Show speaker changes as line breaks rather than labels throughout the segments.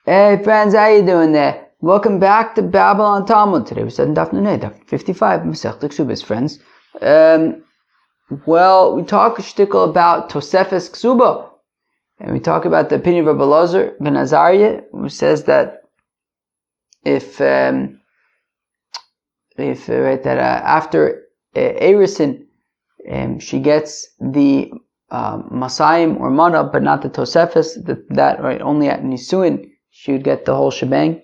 Hey friends, how you doing there? Welcome back to Babylon Talmud. Today we studying Daf Nunei, Daf 55, Masechta Ksubis, friends. Well, we talk a shtickle about Tosefes Ksuba, and we talk about the opinion of Rabbi Elazar ben Azariah, who says that after Erison, she gets the Masayim or Mana, but not the Tosefes. That right, only at Nisuin she would get the whole shebang.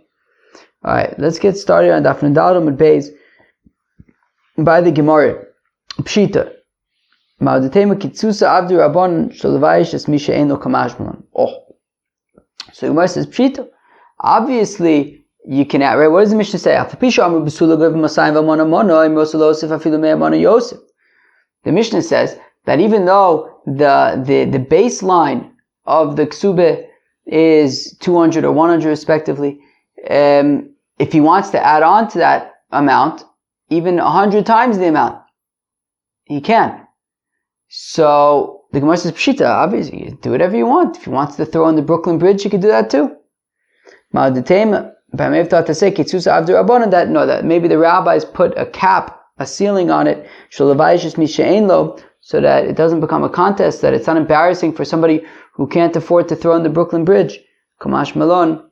Alright, let's get started on Daf Nunei and Beis by the Gemara. Pshita. Ma'odetema kitzusa avdi rabban shalavayish es misha eno kamashmalan. So Gemara says Pshita. Obviously, you can add, right? What does the Mishnah say? The Mishnah says that even though the baseline of the Ksubis is 200 or 100 respectively, if he wants to add on to that amount, even 100 times the amount, he can. So the Gemara says Pshita, obviously, you do whatever you want. If he wants to throw in the Brooklyn Bridge, he could do that too. But I may have thought to say that maybe the rabbis put a cap, a ceiling on it, so that it doesn't become a contest, that it's not embarrassing for somebody who can't afford to throw in the Brooklyn Bridge. Kamash Malon.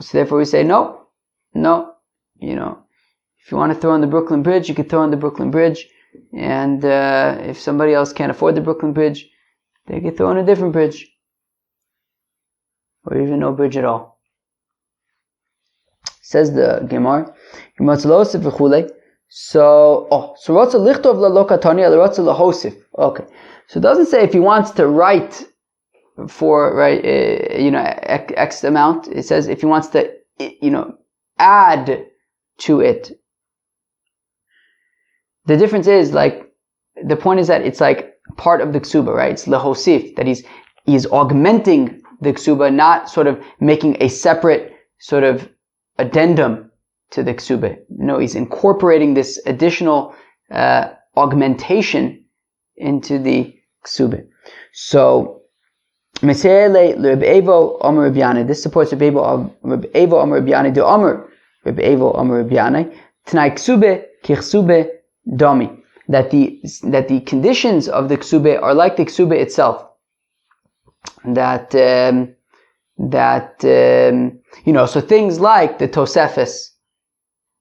So therefore we say no. If you want to throw in the Brooklyn Bridge, you could throw in the Brooklyn Bridge. And if somebody else can't afford the Brooklyn Bridge, they could throw in a different bridge. Or even no bridge at all. Says the Gemara. So Rotza Lichtov LaLokatani Rotza Lahosif. Okay. So it doesn't say if he wants to write for X amount. It says if he wants to add to it. The difference is the point is that it's like part of the Ksuba, right? It's Lahosif, that he's augmenting the Ksuba, not sort of making a separate sort of addendum to the Ksubis. No, he's incorporating this additional augmentation into the Ksubis. So, this supports Reb Evo Amar Reb Yanai, the Amar Reb Evo Amar Reb Yanai, T'nai Ksubis ki Ksubis dami, that the conditions of the Ksubis are like the Ksubis itself. So things like the Tosefes,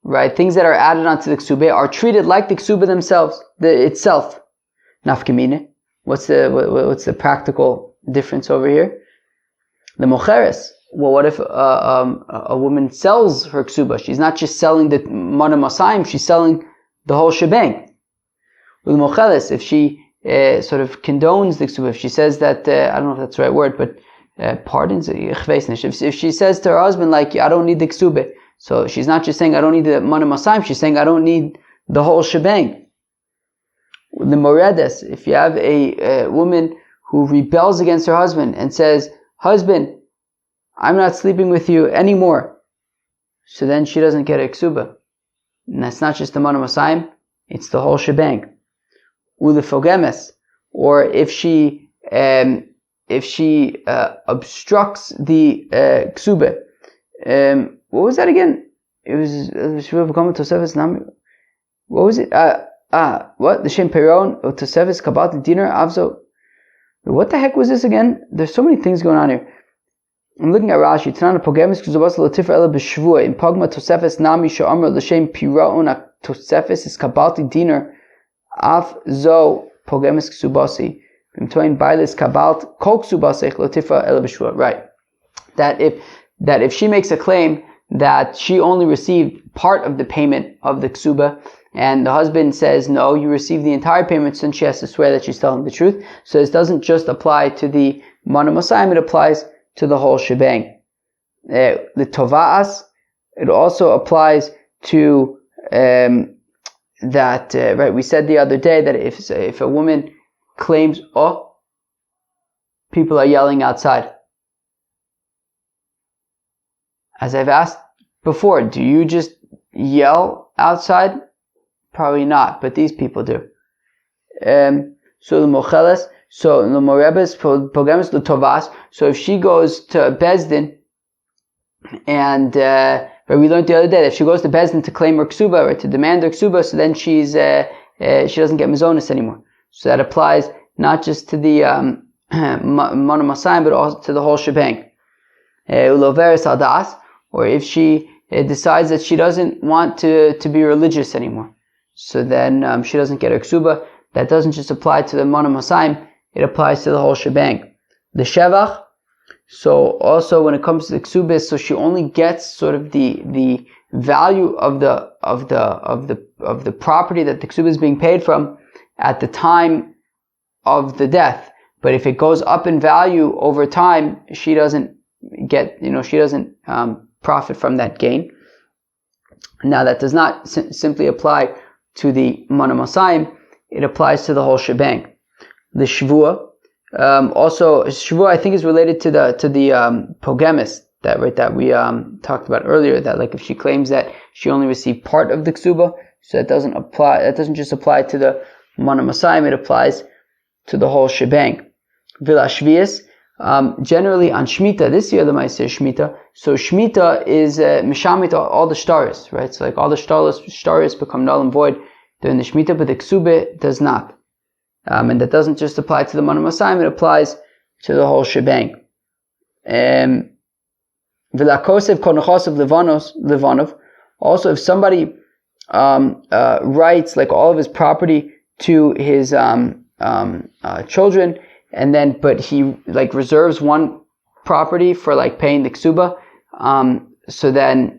right? Things that are added onto the Ksubis are treated like the Ksubis themselves, itself. Nafkamine. What's the practical difference over here? The Mocheres. Well, what if a woman sells her Ksuba? She's not just selling the Mana Masayim, she's selling the whole shebang. With Mocheres, if she sort of condones the Ksuba, if she says that, I don't know if that's the right word, but pardons, if she says to her husband, I don't need the Ksubis, so she's not just saying I don't need the Mana Masayim, she's saying I don't need the whole shebang. The Moredes, if you have a woman who rebels against her husband and says, husband, I'm not sleeping with you anymore, so then she doesn't get a Ksuba. And that's not just the Mana Masayim, it's the whole shebang. Ulefogemes, or if she obstructs the Ksubis. What was that again? It was what was it? What? The Shem Peron or Tosefes Kabat Dinner Avzo. What the heck was this again? There's so many things going on here. I'm looking at Rashi. Tanana Pogemis Ksubas Latifra Ela B'Shvua in Pogma Tosefes Nami Sha'amr L'Shem Peron Tosefes is Kabat Dinner Av Zo Pogemis Ksubasi. Right. That if she makes a claim that she only received part of the payment of the Ksuba, and the husband says, no, you received the entire payment, since she has to swear that she's telling the truth. So this doesn't just apply to the Mana Masayim, it applies to the whole shebang. The Tova'as, it also applies to right, we said the other day that if a woman claims, people are yelling outside. As I've asked before, do you just yell outside? Probably not, but these people do. So the Mocheles, so the Morebes, Pogemes Lutovas, so if she goes to Bezdin And we learned the other day that if she goes to Bezdin to claim her ksuba, right, to demand her ksuba, so then she doesn't get mazonis anymore. So that applies not just to the Mana Masayim, but also to the whole shebang. Uloveres Adas, or if she decides that she doesn't want to be religious anymore, so then she doesn't get her ksuba. That doesn't just apply to the Mana Masayim, it applies to the whole shebang. The Shevach, so also when it comes to the Ksubis, so she only gets sort of the value of the property that the Ksubis is being paid from at the time of the death. But if it goes up in value over time, she doesn't get, she doesn't profit from that gain. Now that does not simply apply to the Mana Masayim, it applies to the whole shebang. The Shvua, also Shvua I think is related to the pogemis that we talked about earlier, that like if she claims that she only received part of the ksuba, so that doesn't just apply to the Mana Masayim, it applies to the whole shebang. Vila Shvius, generally on Shemitah, this year the Ma'aser Shemitah, so Shemitah is Mishamit all the shtaris, right? So like all the shtaris become null and void during the Shemitah, but the Ksubah does not. And that doesn't just apply to the Mana Masayim, it applies to the whole shebang. Vila Kosev Konochosev Levanov, also if somebody writes like all of his property to his children, and then but he like reserves one property for like paying the ksuba, so then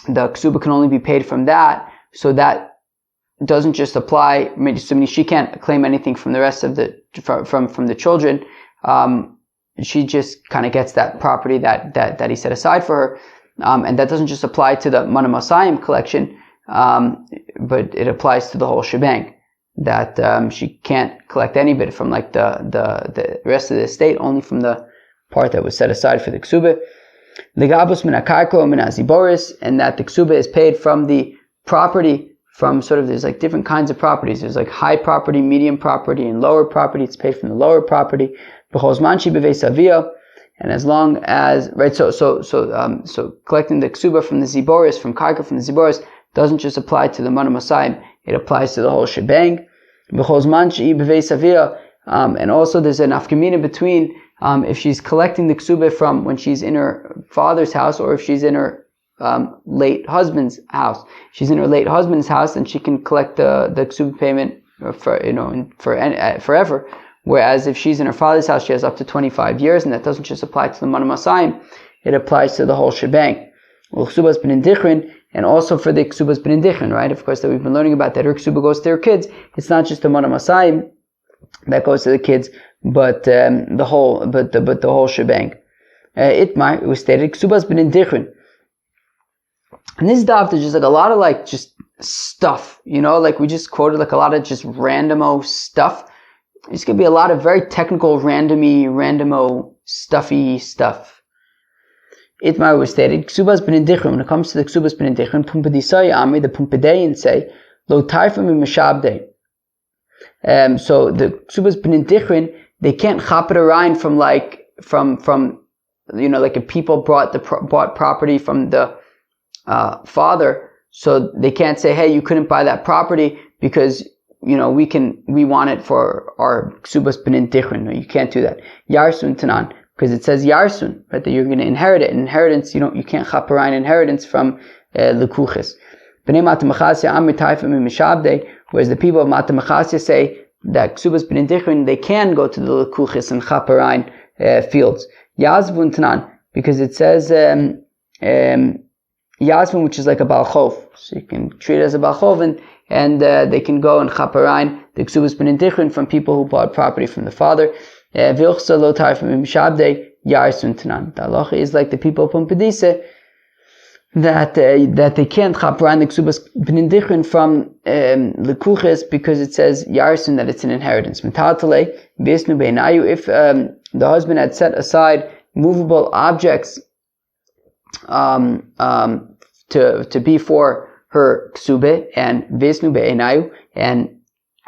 the ksuba can only be paid from that. So that doesn't just apply. So she can't claim anything from the rest of the from the children. She just kind of gets that property that he set aside for her, and that doesn't just apply to the Mana Masayim collection, but it applies to the whole shebang. That she can't collect any bit from like the rest of the estate, only from the part that was set aside for the ksuba. Legabus min akarko min aziboris, and that the ksuba is paid from the property, from sort of, there's like different kinds of properties. There's like high property, medium property, and lower property. It's paid from the lower property. B'chozmanchi b'veisavia, and as long as so collecting the ksuba from the ziboris, from karka from the ziboris, doesn't just apply to the Mana Masayim, it applies to the whole shebang. And also there's an afkamina between if she's collecting the ksuba from when she's in her father's house, or if she's in her late husband's house. If she's in her late husband's house, then she can collect the ksuba payment forever. Whereas if she's in her father's house, she has up to 25 years, and that doesn't just apply to the Mana Masayim, it applies to the whole shebang. And also for the Ksubas B'nindichin, right? Of course, that we've been learning about, that her Ksuba goes to her kids. It's not just the Mana Masayim that goes to the kids, but the whole shebang. Itmar, it was stated Ksubas B'nindichin. And this daf, there's just like a lot of like just stuff, like we just quoted like a lot of just randomo stuff. It's going to be a lot of very technical, randomo, stuffy stuff. Itmar was stated, Ksubas B'nindichin, when it comes to the Ksubas B'nindichin, Pumpedisai Amri, the Pumpedean say, Lo Taifim Mishabde. So the Ksubas B'nindichin, they can't chop it around from like if people bought property from the father, so they can't say, hey, you couldn't buy that property because we want it for our Ksubas B'nindichin. No, you can't do that. Yarsun Tanan. Because it says Yarsun, right, that you're going to inherit it. Inheritance, you can't chop around inheritance from Lekuchis. Whereas the people of Matamachasya say that Ksubas B'nindichin, they can go to the Lekuchis and chop around fields. Yazvun Tanan, because it says Yazvun, which is like a Balchov. So you can treat it as a Balchov, and they can go and chop around the Ksubas B'nindichin from people who bought property from the father. The halacha is like the people of Pumpedise, that they can't chop around the Ksubas B'nindichin from Lekuches, because it says Yarsun, that it's an inheritance. If the husband had set aside movable objects to be for her Ksube, and Vesnu Be'enayu, and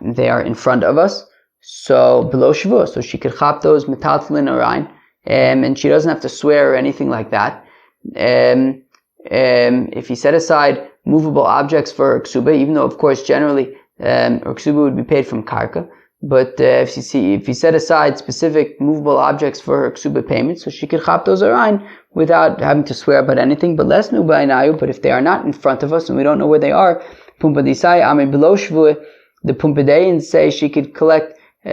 they are in front of us, so below Shavuot, so she could chop those metaltalin arayin, and she doesn't have to swear or anything like that. if he set aside movable objects for ksuba, even though of course generally ksuba would be paid from karka, but if he set aside specific movable objects for her ksuba payment, so she could chap those arayin without having to swear about anything. But less nu ba'inayu, but if they are not in front of us and we don't know where they are, pumpadisai ame below shvua, the pumpadeans say she could collect she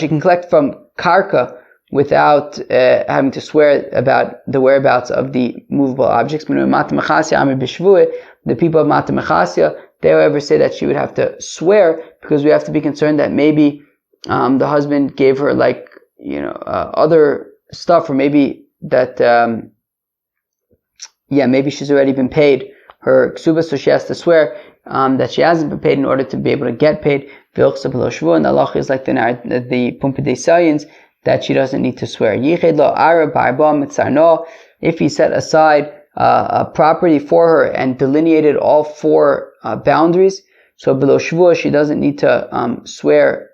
can collect from karka without having to swear about the whereabouts of the movable objects. The people of Matamachasya, they ever say that she would have to swear, because we have to be concerned that maybe the husband gave her other stuff, or maybe that maybe she's already been paid her ksuba, so she has to swear that she hasn't been paid in order to be able to get paid. And the Allah is like the Pumpedei Sayans, that she doesn't need to swear. If he set aside a property for her and delineated all four boundaries, so below shvua she doesn't need to swear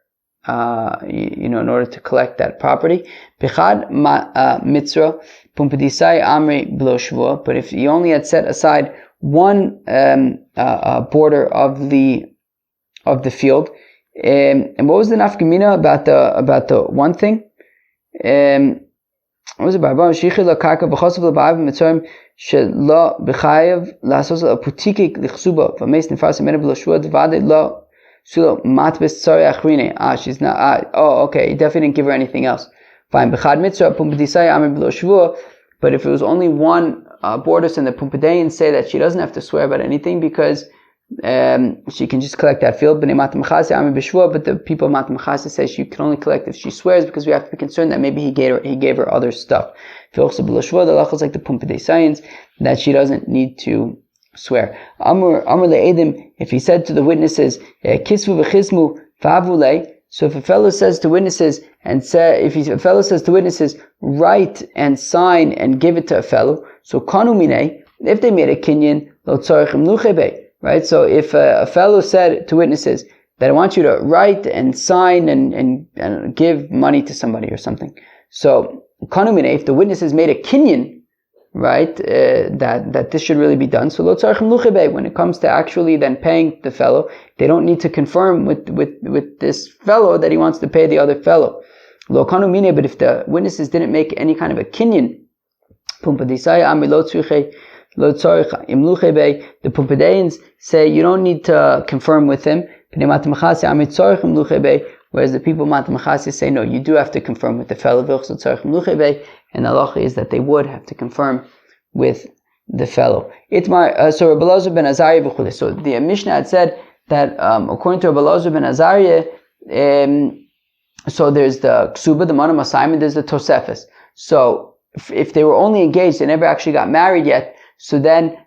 in order to collect that property. Mitzra pumpedisai amri below shvua. But if he only had set aside one border of the field, and what was the nafkamina about the one thing? What was it? Shichila karka v'chosav l'ba'av mitzrayim shelo b'chayev lasos l'aputiki l'chsuba v'meis nefas imena below shvua d'vade lo sulo matbes tzari achrine. She's not. Okay. He definitely didn't give her anything else. Fine. B'chad mitzvah pumpedisai amri below shvua. But if it was only one borders, and the Pumpadeans say that she doesn't have to swear about anything because she can just collect that field. But the people of Matamachasya say she can only collect if she swears, because we have to be concerned that maybe he gave her other stuff. The law is like the Pumpedei Sayans, that she doesn't need to swear. Amr le'edim, if he said to the witnesses, kisvu v'chismu fa'avulei. So if a fellow says to witnesses write and sign and give it to a fellow, so kanu minei, if they made a kinyan, lo tzarechim luchebe, right? So if a fellow said to witnesses that I want you to write and sign and give money to somebody or something, so kanu minei, if the witnesses made a kinyan, right, that this should really be done, so lo tzarechim luchebe, when it comes to actually then paying the fellow, they don't need to confirm with this fellow that he wants to pay the other fellow. Lo kanu minei, but if the witnesses didn't make any kind of a kinyan, the Pumpadeans say you don't need to confirm with him, whereas the people of Matamachasya say no, you do have to confirm with the fellow. And the halacha is that they would have to confirm with the fellow. So Rabbi Elazar ben Azariah, so the Mishnah had said that according to Rabbi Elazar ben Azariah, so there's the Ksuba, the Manam assignment, there's the Tosefes. So if they were only engaged, they never actually got married yet, so then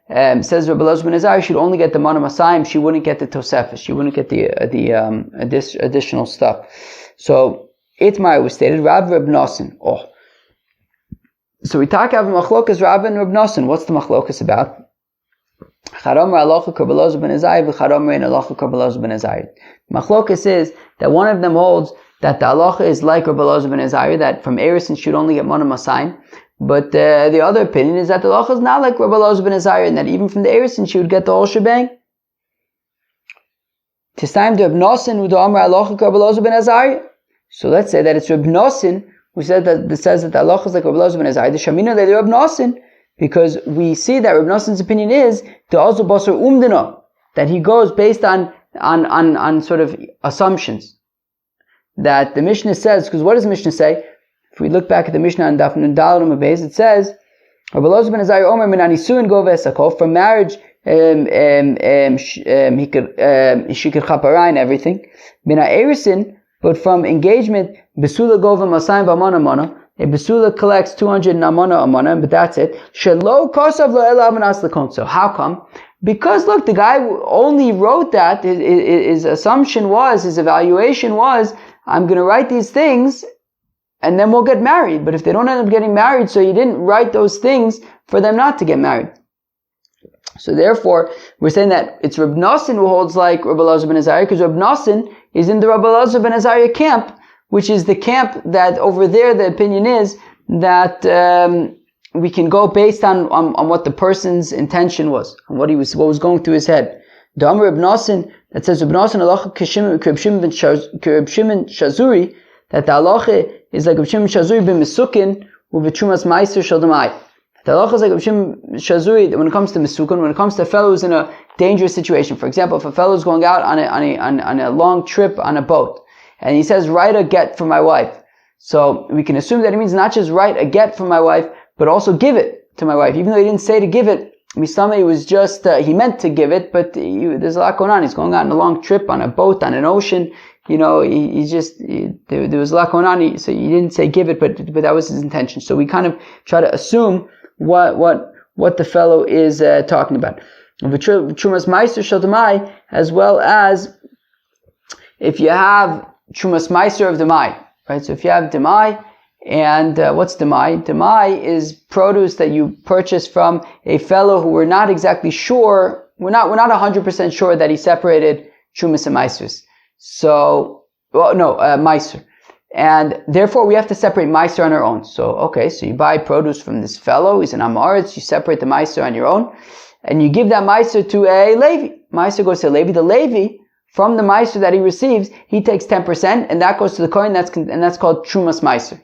says Rabbi Elazar ben Azariah, she'd only get the Manam Asayim, she wouldn't get the Tosefes, she wouldn't get the additional stuff. So Itmar was stated, Rav Reb Nosson. So we talk about Machlokas Rav and Reb Nosson. What's the Machlokas about? Machlokas is that one of them holds that the halacha is like Rabbi Elazar ben Azariah, that from Eresin she would only get Manam Asayim. But the other opinion is that the halacha is not like Rabbi Elazar ben Azariah, and that even from the Eresin she would get the whole shebang. Tisayim to Reb Nosson who Amar halacha Rabbi Elazar ben Azariah. So let's say that it's Reb Nosson who says that the halacha is like Rabbi Elazar ben Azariah. The Shamina de Reb Nosson, because we see that Reb Nosson's opinion is the Azu Basar Umdina, that he goes based on sort of assumptions. That the Mishnah says, because what does the Mishnah say? If we look back at the Mishnah on Daf Nun Daled Amud Beis, it says, Rabbi Elazar ben Azariah Omer min anisuin go v'esakol, from marriage she could chapara and everything. Min ha'erisin, but from engagement, besula go v'masayim b'amana mana, a besula collects 200 namana amana, but that's it. Shelo kosav lo ela amanas l'kon. So how come? Because look, the guy only wrote that, his assumption was, his evaluation was, I'm going to write these things and then we'll get married. But if they don't end up getting married, so you didn't write those things for them not to get married. So therefore, we're saying that it's Reb Nosson who holds like Rabbi Elazar ben Azariah, because Reb Nosson is in the Rabbi Elazar ben Azariah camp, which is the camp that over there the opinion is that we can go based on what the person's intention was, on what was going through his head. The Amr Ibn Nasin, that says Ibn Nasin halacha Reb Shimon Shazuri, that the halacha is like Reb Shimon Shazuri ben Mesukin with Trumas Meiser Shel Demai. The halacha is like Reb Shimon Shazuri when it comes to Mesukin, when it comes to a fellow who's in a dangerous situation. For example, if a fellow is going out on a long trip on a boat, and he says, write a get for my wife. So we can assume that it means not just write a get for my wife, but also give it to my wife. Even though he didn't say to give it, Misame was just, he meant to give it, but there's a lot going on. He's going out on a long trip on a boat, on an ocean. There was a lot going on. So he didn't say give it, but that was his intention. So we kind of try to assume what the fellow is talking about. Trumas Meiser Shel Demai, as well as if you have Trumas Meiser of Demai, right? So if you have Demai, and what's Demai? Demai is produce that you purchase from a fellow who we're not exactly sure, we're not 100% sure that he separated Trumas and Meisers. So, Meiser. And therefore we have to separate Meiser on our own. So you buy produce from this fellow, he's an Amaretz, you separate the Meiser on your own, and you give that Meiser to a Levi. Meiser goes to a Levi. The Levi, from the Meiser that he receives, he takes 10%, and that goes to the Kohen, and that's called Trumas Meiser.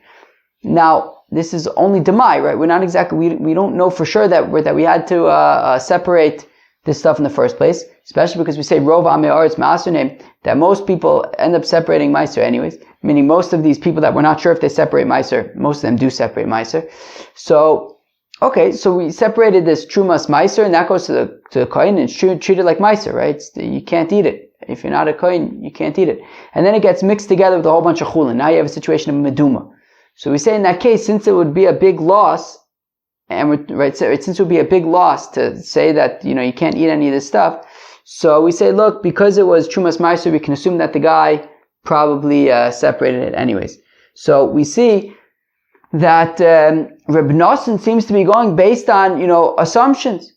Now, this is only Demai, right? We're not exactly, we don't know for sure that we had to separate this stuff in the first place, especially because we say Rov Amei Aretz Ma'aser name, that most people end up separating Meiser anyways, meaning most of these people that we're not sure if they separate Meiser, most of them do separate Meiser. So we separated this Trumas Meiser, and that goes to the Kohen, and it's treated like Meiser, right? You can't eat it. If you're not a Kohen, you can't eat it. And then it gets mixed together with a whole bunch of Chulin. Now you have a situation of Meduma. So we say in that case, since it would be a big loss, since it would be a big loss to say that, you can't eat any of this stuff, so we say, look, because it was Trumas Meiser, we can assume that the guy probably separated it anyways. So we see that Reb Nosson seems to be going based on, assumptions,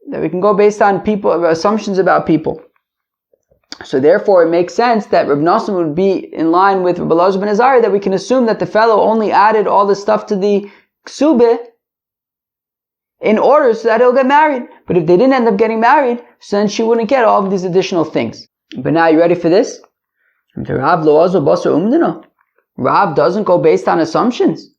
that we can go based on assumptions about people. So therefore, it makes sense that Reb Nosson would be in line with Reb Elazar ben Azariah, that we can assume that the fellow only added all this stuff to the Ksubis in order so that he'll get married. But if they didn't end up getting married, so then she wouldn't get all of these additional things. But now, you ready for this? Rav doesn't go based on assumptions.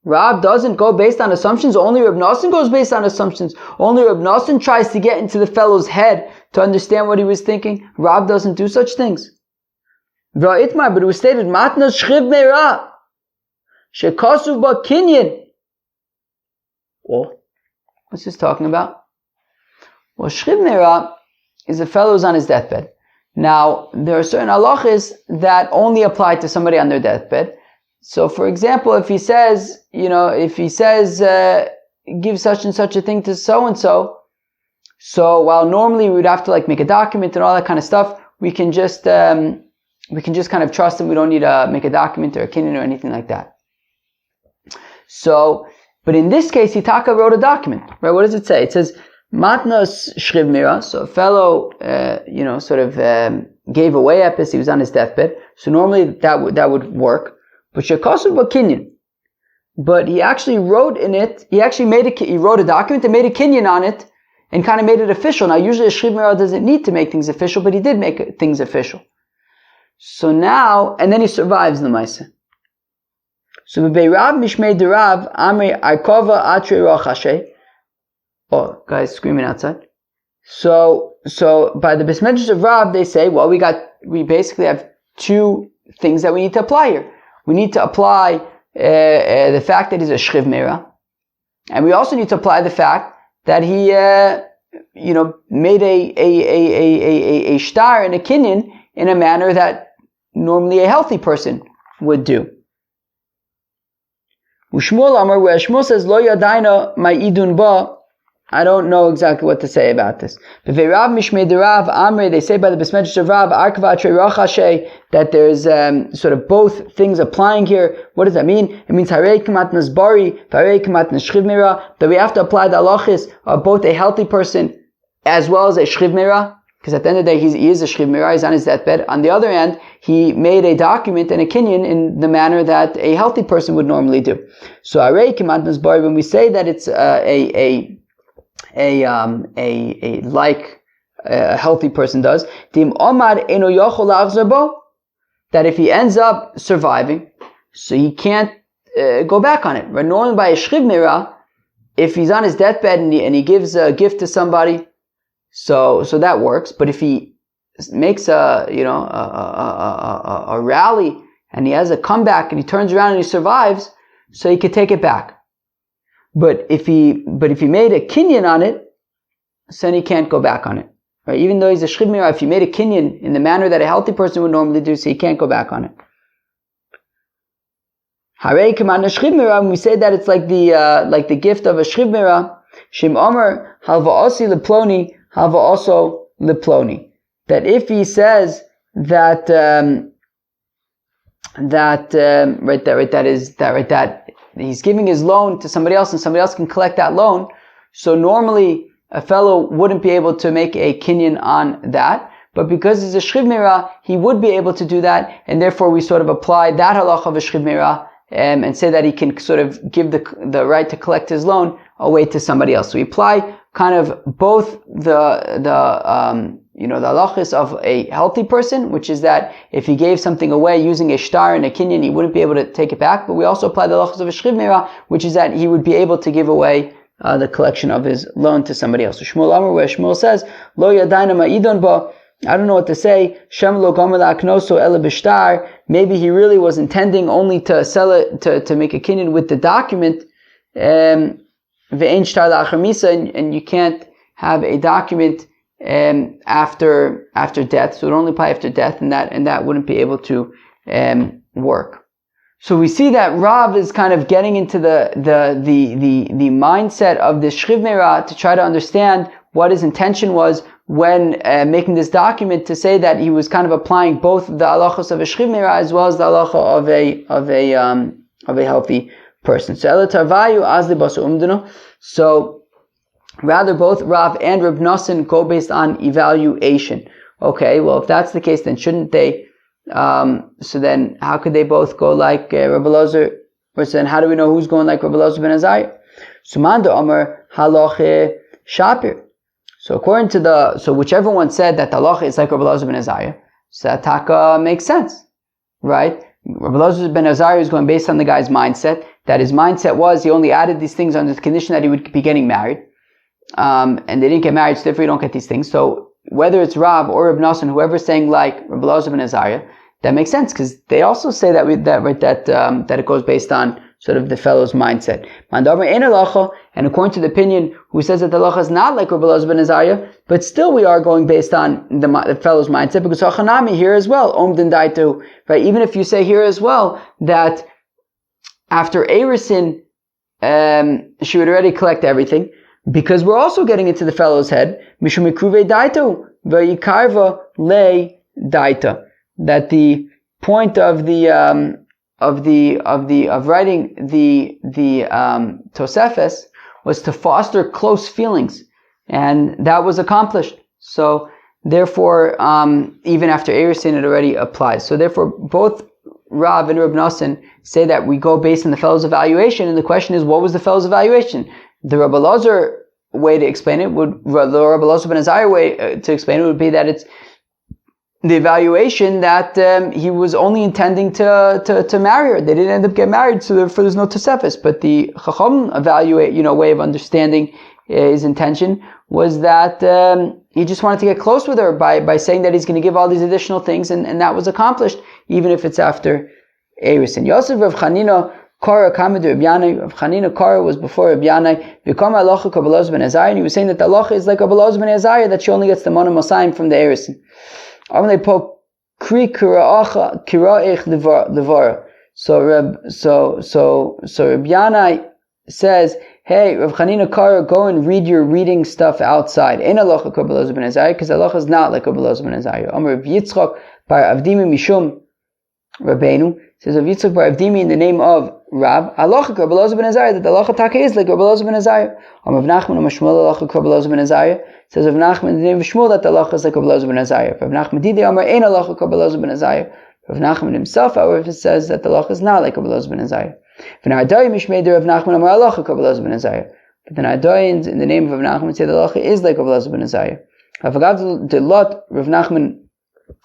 Rav doesn't go based on assumptions. Only Reb Nosson goes based on assumptions. Only Reb Nosson tries to get into the fellow's head to understand what he was thinking. Rav doesn't do such things. But it was stated, Matnas Shchiv Meira, Shekasu Ba Kinyan. Well, what's this talking about? Well, Shchiv Meira is a fellow who's on his deathbed. Now, there are certain halachas that only apply to somebody on their deathbed. So, for example, if he says, give such and such a thing to so-and-so, so while normally we would have to make a document and all that kind of stuff, we can just kind of trust him. We don't need to make a document or a kinyan or anything like that. So, but in this case, Hitaka wrote a document, right? What does it say? It says, Matnas Shchiv Meira, so a fellow, gave away epis, he was on his deathbed, so normally that would work. But Shekasu Ba Kinyan, but he actually wrote in it, he wrote a document and made a kinyan on it, and kind of made it official. Now, usually a Shchiv Meira doesn't need to make things official, but he did make things official. So now, and then he survives the Maisa. So, Rav Mishmei de Rav, Amri Arkova Atre Rochashe. Oh, guys screaming outside. So by the Besmedrash of Rav, they say, well, we basically have two things that we need to apply here. We need to apply the fact that he's a Shchiv Meira, and we also need to apply the fact that he, made a shtar and a kinyan in a manner that normally a healthy person would do. Ushmuel Amar, where Shmuel says, Lo yadaina ma'idun ba, I don't know exactly what to say about this. But Rav Mishmei de Rav Amri, they say by the Besmedrash of Rav, Arkva Tre Rachashe, that there's sort of both things applying here. What does that mean? It means Harei Kamat Nasbari, Harei Kamat Nashchiv Meira, that we have to apply the halachis of both a healthy person as well as a Shchiv Meira. because at the end of the day, he is a shchiv mirah, he's on his deathbed. On the other hand, he made a document and a kinyan in the manner that a healthy person would normally do. So arei kimat mizbar, when we say that it's a healthy person does, dim omar eno yochol lachzor bo, that if he ends up surviving, so he can't go back on it. Right? Normally by a shchiv mirah, if he's on his deathbed and he gives a gift to somebody, so that works. But if he makes a rally and he has a comeback and he turns around and he survives, so he could take it back. But if he made a kinyan on it, so then he can't go back on it. Right? Even though he's a shchiv mirah, if he made a kinyan in the manner that a healthy person would normally do, so he can't go back on it. Harei kaman shchiv mirah, when we say that it's like the gift of a shchiv mirah, Shim Omer halva osi leploni halva also leploni. That if he says that he's giving his loan to somebody else and somebody else can collect that loan, so normally a fellow wouldn't be able to make a kinyan on that, but because it's a shchiv mirah, he would be able to do that, and therefore we sort of apply that halacha of a shchiv mirah and say that he can sort of give the right to collect his loan away to somebody else. So we apply kind of both the halachis of a healthy person, which is that if he gave something away using a shtar and a kinyan, he wouldn't be able to take it back. But we also apply the halachis of a shchiv mirah, which is that he would be able to give away the collection of his loan to somebody else. So Shmuel Amar, where Shmuel says, Lo yadayna ma'idon ba, I don't know what to say. Shem lo gomer la'aknoso ele b'shtar. Maybe he really was intending only to sell it, to make a kinyan with the document. Ve'ein shtar la'achar misa, and you can't have a document after death. So it only apply after death, and that wouldn't be able to work. So we see that Rav is kind of getting into the mindset of the shchiv mirah to try to understand what his intention was when making this document, to say that he was kind of applying both the halachos of a shchiv mirah as well as the halacha of a healthy person. So elatarvayu azli basu umdano. So rather both Rav and Reb Nosson go based on evaluation. Okay, well if that's the case, then shouldn't they? So then how could they both go like Rabbi Elazar? Or so then how do we know who's going like Rabbi Elazar ben Azariah? Sumanda Omer halacha shapir. So according to so whichever one said that the halacha is like Rabbi Elazar ben Azariah, so that taka makes sense, right? Rabbi Elazar ben Azariah is going based on the guy's mindset, that his mindset was he only added these things under the condition that he would be getting married, and they didn't get married, so therefore you don't get these things. So whether it's Rav or Reb Nosson, whoever's saying like Rabbi Elazar ben Azariah, that makes sense, because they also say that it goes based on sort of the fellow's mindset. And according to the opinion who says that the halacha is not like Rabbi Elazar ben Azariah, but still we are going based on the fellow's mindset, because Hachanami here as well, Omdin Daitu, right? Even if you say here as well that after Erisin, she would already collect everything, because we're also getting into the fellow's head, Mishum Mikruve Daitu, Vayikarva Le Daita, that the point of writing the Tosefes was to foster close feelings, and that was accomplished. So therefore, even after Erisin, it already applies. So therefore, both Rav and Reb Nosson say that we go based on the fellow's evaluation, and the question is, what was the fellow's evaluation? The Rabbi Elazar way to explain it the Rabbi Elazar ben Azariah way to explain it would be that it's the evaluation that he was only intending to marry her. They didn't end up getting married, so therefore there's no Tosefes. But the Chacham way of understanding his intention was that he just wanted to get close with her by saying that he's going to give all these additional things, and that was accomplished, even if it's after Eris. And Yosef Rav Chanina Korah Kamid Reb Yanai. Rav Chanina Korah was before Reb Yanai. V'kama halacha Rabbi Elazar ben Azariah, and he was saying that the halacha is like Rabbi Elazar ben Azariah, that she only gets the Mona Mosayim from the Erisin. So Reb Yanai says, hey, Rav Chanina Korah, go and read your reading stuff outside. Ein halacha Rabbi Elazar ben Azariah, because halacha is not like Rabbi Elazar ben Azariah. Amar Rav Yitzchak bar Avdimi Mishum Rabbeinu says of Yitzchak bar Avdimi in the name of Rab, halacha Rabbi Elazar ben Azariah, that the halacha taka is like Rabbi Elazar ben Azariah. Rav Nachman and Shmuel halacha Rabbi Elazar ben Azariah. Says of Nachman in the name of Shmuel that the halacha is like Rabbi Elazar ben Azariah. Rav Nachman Didi Amar ein halacha Rabbi Elazar ben Azariah. Rav Nachman himself, however, says that the halacha is not like Rabbi Elazar ben Azariah. V'na'adai mishmei Rav Nachman Amar halacha Rabbi Elazar ben Azariah. But the Na'adai in the name of Rav Nachman say the halacha is like Rabbi Elazar ben Azariah. I forgot the lot Rav Nachman.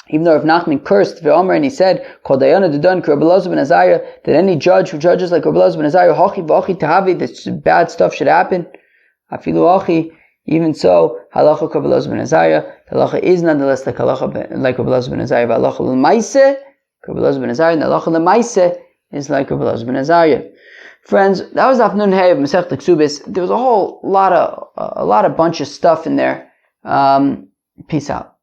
Even though Rav Nachman cursed Ve'omer and he said, "Kol dayana dedon Rabbi Elazar ben Azariah," that any judge who judges like Rabbi Elazar ben Azariah, hachi v'achi tahavi, that bad stuff should happen. Afilu achi, even so, halacha Rabbi Elazar ben Azariah. The halacha is nonetheless like halacha like Rabbi Elazar ben Azariah. Halacha l'maiseh, Rabbi Elazar ben Azariah, and halacha l'maiseh is like Rabbi Elazar ben Azariah. Friends, that was Afnun Hey of Masechet Ksubis. There was a whole lot of bunch of stuff in there. Peace out.